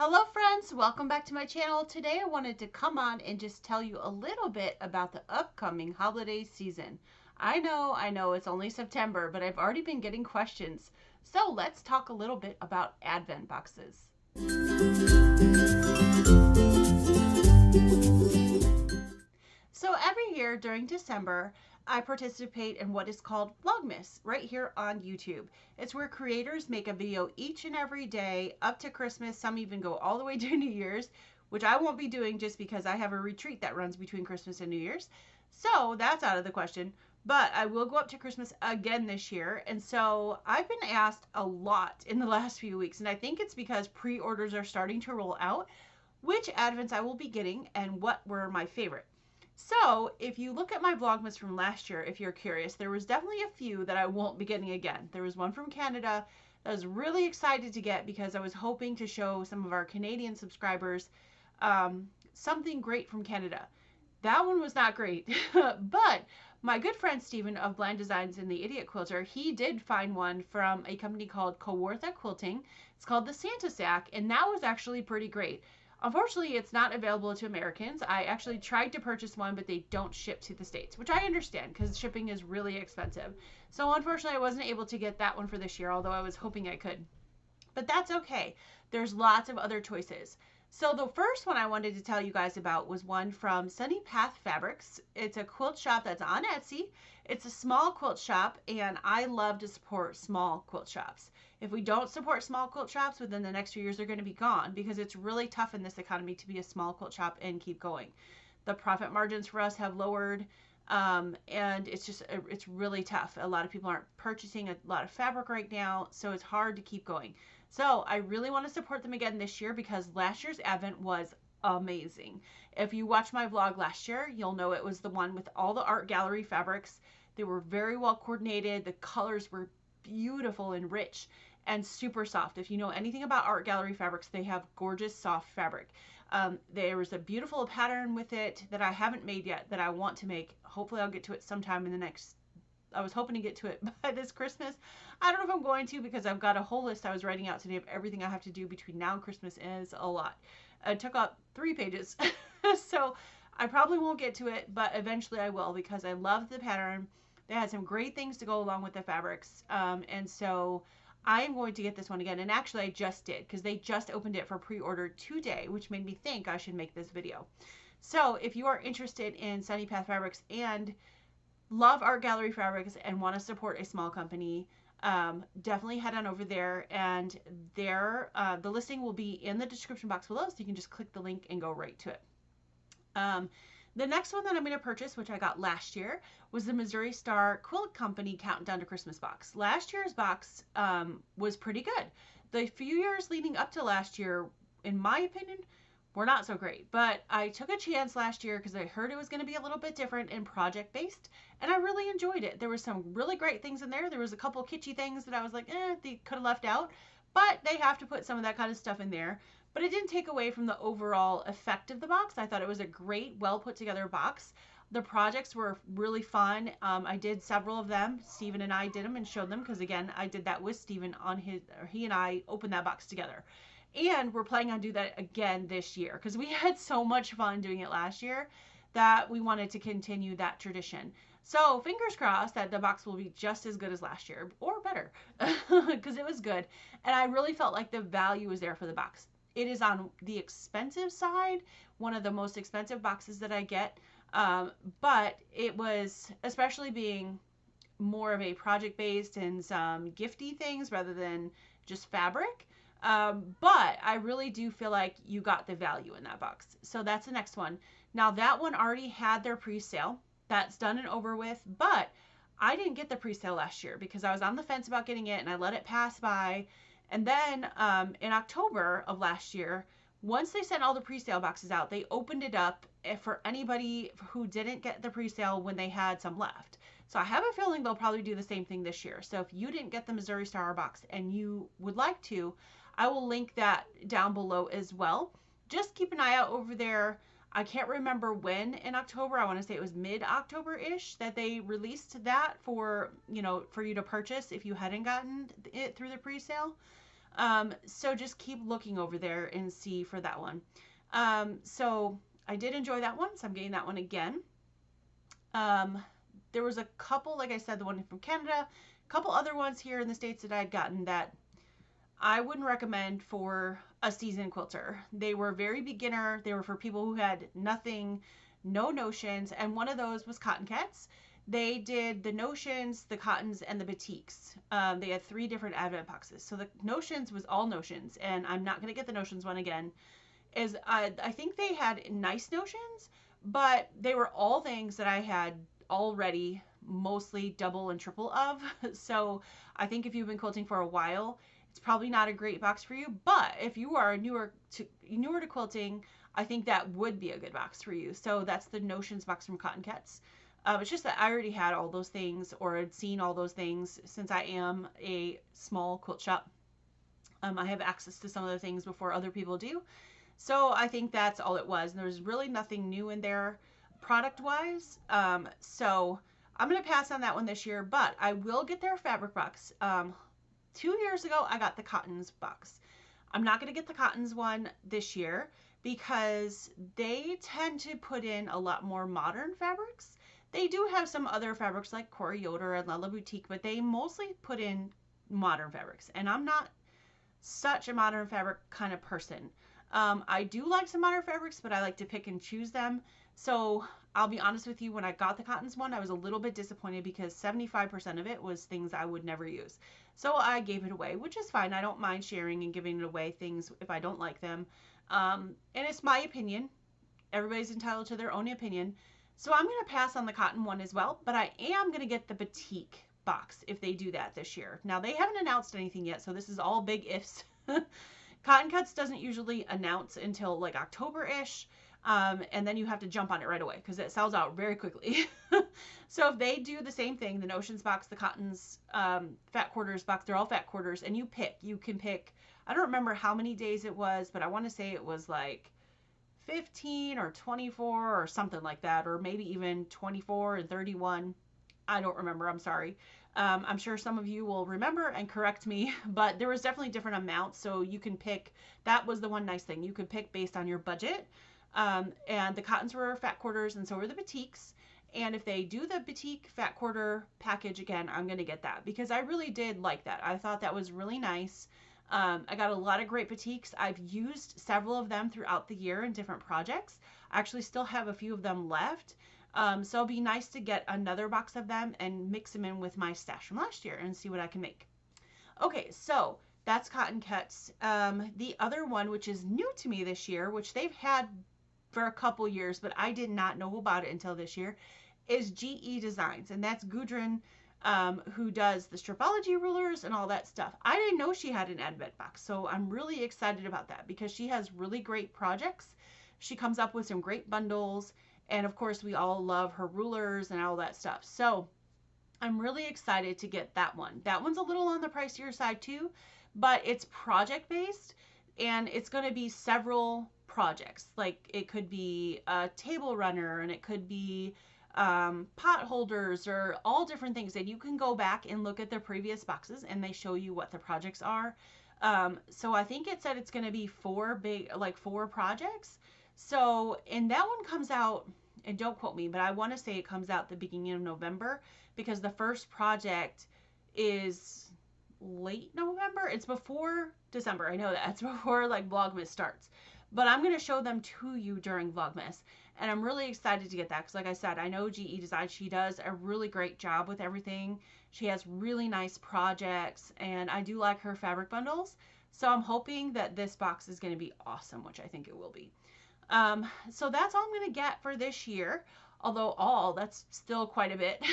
Hello friends, welcome back to my channel. Today I wanted to come on and just tell you a little bit about the upcoming holiday season. I know it's only September, but I've already been getting questions. So let's talk a little bit about Advent boxes. So every year during December, I participate in what is called Vlogmas right here on YouTube. It's where creators make a video each and every day up to Christmas. Some even go all the way to New Year's, which I won't be doing just because I have a retreat that runs between Christmas and New Year's. So that's out of the question. But I will go up to Christmas again this year. And so I've been asked a lot in the last few weeks. And I think it's because pre-orders are starting to roll out, which Advents I will be getting and what were my favorite. So if you look at my Vlogmas from last year, if you're curious, there was definitely a few that I won't be getting again. There was one from Canada that I was really excited to get because I was hoping to show some of our Canadian subscribers something great from Canada. That one was not great, but my good friend Steven of Blind Designs and the Idiot Quilter, he did find one from a company called Quilting. It's called the Santa Sack, and that was actually pretty great. Unfortunately, it's not available to Americans. I actually tried to purchase one, but they don't ship to the States, which I understand because shipping is really expensive. So unfortunately, I wasn't able to get that one for this year, although I was hoping I could. But that's okay. There's lots of other choices. So the first one I wanted to tell you guys about was one from Sunny Path Fabrics. It's a quilt shop that's on Etsy. It's a small quilt shop, and I love to support small quilt shops. If we don't support small quilt shops within the next few years, they're going to be gone because it's really tough in this economy to be a small quilt shop and keep going. The profit margins for us have lowered, and it's really tough. A lot of people aren't purchasing a lot of fabric right now, so it's hard to keep going. So I really want to support them again this year because last year's Advent was amazing. If you watched my vlog last year, you'll know it was the one with all the art gallery fabrics. They were very well coordinated. The colors were beautiful and rich and super soft. If you know anything about art gallery fabrics, they have gorgeous soft fabric. There was a beautiful pattern with it that I haven't made yet that I want to make. Hopefully I'll get to it sometime in the next, I was hoping to get to it by this Christmas. I don't know if I'm going to because I've got a whole list I was writing out today of everything I have to do between now and Christmas, and it's a lot. It took up 3 pages. So I probably won't get to it, but eventually I will because I love the pattern. They had some great things to go along with the fabrics. And so I am going to get this one again. And actually I just did because they just opened it for pre-order today, which made me think I should make this video. So if you are interested in Sunny Path Fabrics and love art gallery fabrics and want to support a small company, definitely head on over there, and the listing will be in the description box below, so you can just click the link and go right to it. The next one that I'm going to purchase, which I got last year, was the Missouri Star Quilt Company Counting Down to Christmas box. Last year's box was pretty good. The few years leading up to last year, in my opinion, were not so great. But I took a chance last year because I heard it was going to be a little bit different and project-based, and I really enjoyed it. There were some really great things in there. There was a couple kitschy things that I was like, they could have left out, but they have to put some of that kind of stuff in there. But it didn't take away from the overall effect of the box. I thought it was a great, well put together box. The projects were really fun. I did several of them. Steven and I did them and showed them because, again, I did that with Steven he and I opened that box together. And we're planning on doing that again this year because we had so much fun doing it last year that we wanted to continue that tradition. So fingers crossed that the box will be just as good as last year or better because it was good. And I really felt like the value was there for the box. It is on the expensive side, one of the most expensive boxes that I get. But it was, especially being more of a project based and some gifty things rather than just fabric. But I really do feel like you got the value in that box. So that's the next one. Now that one already had their pre-sale. That's done and over with, but I didn't get the pre-sale last year because I was on the fence about getting it and I let it pass by. And then in October of last year, once they sent all the pre-sale boxes out, they opened it up for anybody who didn't get the pre-sale when they had some left. So I have a feeling they'll probably do the same thing this year. So if you didn't get the Missouri Star box and you would like to, I will link that down below as well. Just keep an eye out over there. I can't remember when in October. I want to say it was mid-October-ish that they released that for, for you to purchase if you hadn't gotten it through the pre-sale. So just keep looking over there and see for that one. So I did enjoy that one, so I'm getting that one again. Um, there was a couple, like I said, the one from Canada, a couple other ones here in the States that I had gotten that I wouldn't recommend for a seasoned quilter. They were very beginner. They were for people who had nothing, no notions. And one of those was Cotton Cats. They did the notions, the cottons, and the batiks. They had 3 different advent boxes. So the notions was all notions, and I'm not going to get the notions one again. I think they had nice notions, but they were all things that I had already mostly double and triple of. So I think if you've been quilting for a while, it's probably not a great box for you. But if you are newer to quilting, I think that would be a good box for you. So that's the Notions box from Cotton Cats. It's just that I already had all those things or had seen all those things since I am a small quilt shop. I have access to some of the things before other people do. So I think that's all it was. There's really nothing new in there product wise. So I'm going to pass on that one this year, but I will get their fabric box. 2 years ago, I got the cottons box. I'm not going to get the cottons one this year because they tend to put in a lot more modern fabrics. They do have some other fabrics like Cori Yoder and Lala Boutique, but they mostly put in modern fabrics. And I'm not such a modern fabric kind of person. I do like some modern fabrics, but I like to pick and choose them. So I'll be honest with you, when I got the cottons one, I was a little bit disappointed because 75% of it was things I would never use. So I gave it away, which is fine. I don't mind sharing and giving it away things if I don't like them. And it's my opinion. Everybody's entitled to their own opinion. So I'm going to pass on the cotton one as well, but I am going to get the batik box if they do that this year. Now, they haven't announced anything yet, so this is all big ifs. Cotton Cuts doesn't usually announce until like October-ish, and then you have to jump on it right away because it sells out very quickly. So if they do the same thing, the Notions box, the Cottons Fat Quarters box, they're all Fat Quarters, and you can pick, I don't remember how many days it was, but I want to say it was like 15 or 24 or something like that, or maybe even 24 and 31. I don't remember, I'm sorry. I'm sure some of you will remember and correct me, but there was definitely different amounts, so you can pick. That was the one nice thing. You could pick based on your budget, and the cottons were Fat Quarters, and so were the batiks. And if they do the batik Fat Quarter package again, I'm going to get that because I really did like that. I thought that was really nice. I got a lot of great batiks. I've used several of them throughout the year in different projects. I actually still have a few of them left. So it'll be nice to get another box of them and mix them in with my stash from last year and see what I can make. Okay, so that's Cotton Cuts. The other one, which is new to me this year, which they've had for a couple years, but I did not know about it until this year, is GE Designs. And that's Gudrun, who does the stripology rulers and all that stuff. I didn't know she had an advent box, so I'm really excited about that because she has really great projects. She comes up with some great bundles. And of course, we all love her rulers and all that stuff. So I'm really excited to get that one. That one's a little on the pricier side too, but it's project based and it's going to be several projects. Like it could be a table runner and it could be pot holders or all different things. And you can go back and look at the previous boxes and they show you what the projects are. So I think it said it's going to be 4 projects. So, and that one comes out, and don't quote me, but I want to say it comes out the beginning of November because the first project is late November. It's before December. I know that. It's before like Vlogmas starts. But I'm going to show them to you during Vlogmas. And I'm really excited to get that because like I said, I know GE Design, she does a really great job with everything. She has really nice projects and I do like her fabric bundles. So I'm hoping that this box is going to be awesome, which I think it will be. So that's all I'm going to get for this year, although that's still quite a bit.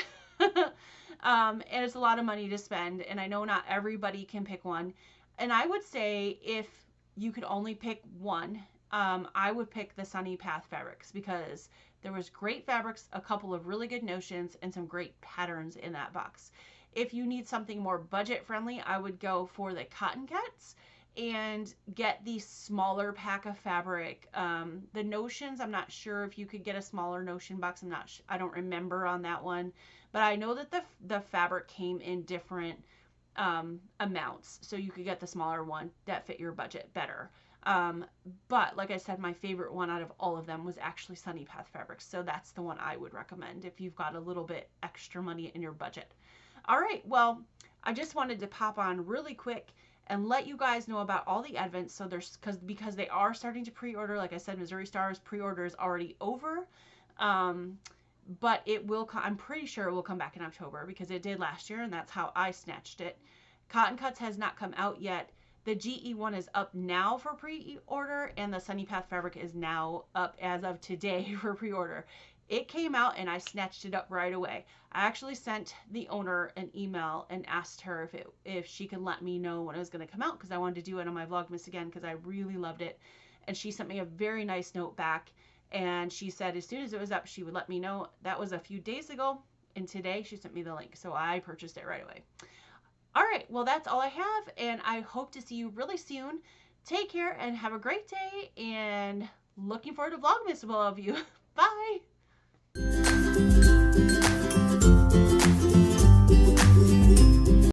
And it's a lot of money to spend, and I know not everybody can pick one. And I would say if you could only pick one, I would pick the Sunny Path fabrics because there was great fabrics, a couple of really good notions, and some great patterns in that box. If you need something more budget friendly, I would go for the Cotton Cuts and get the smaller pack of fabric. The notions, I'm not sure if you could get a smaller notion box. I don't remember on that one, but I know that the fabric came in different amounts, so you could get the smaller one that fit your budget better. But like I said, my favorite one out of all of them was actually Sunny Path Fabrics, so that's the one I would recommend if you've got a little bit extra money in your budget. All right, well, I just wanted to pop on really quick and let you guys know about all the advents. So there's because they are starting to pre-order. Like I said, Missouri Stars pre-order is already over. But it will I'm pretty sure it will come back in October because it did last year, and that's how I snatched it. Cotton Cuts has not come out yet. The GE one is up now for pre-order, and the Sunny Path fabric is now up as of today for pre-order. It came out and I snatched it up right away. I actually sent the owner an email and asked her if she could let me know when it was going to come out, because I wanted to do it on my Vlogmas again because I really loved it. And she sent me a very nice note back, and she said as soon as it was up she would let me know. That was a few days ago, and today she sent me the link, so I purchased it right away. All right, well, that's all I have, and I hope to see you really soon. Take care and have a great day, and looking forward to Vlogmas with all of you. Bye!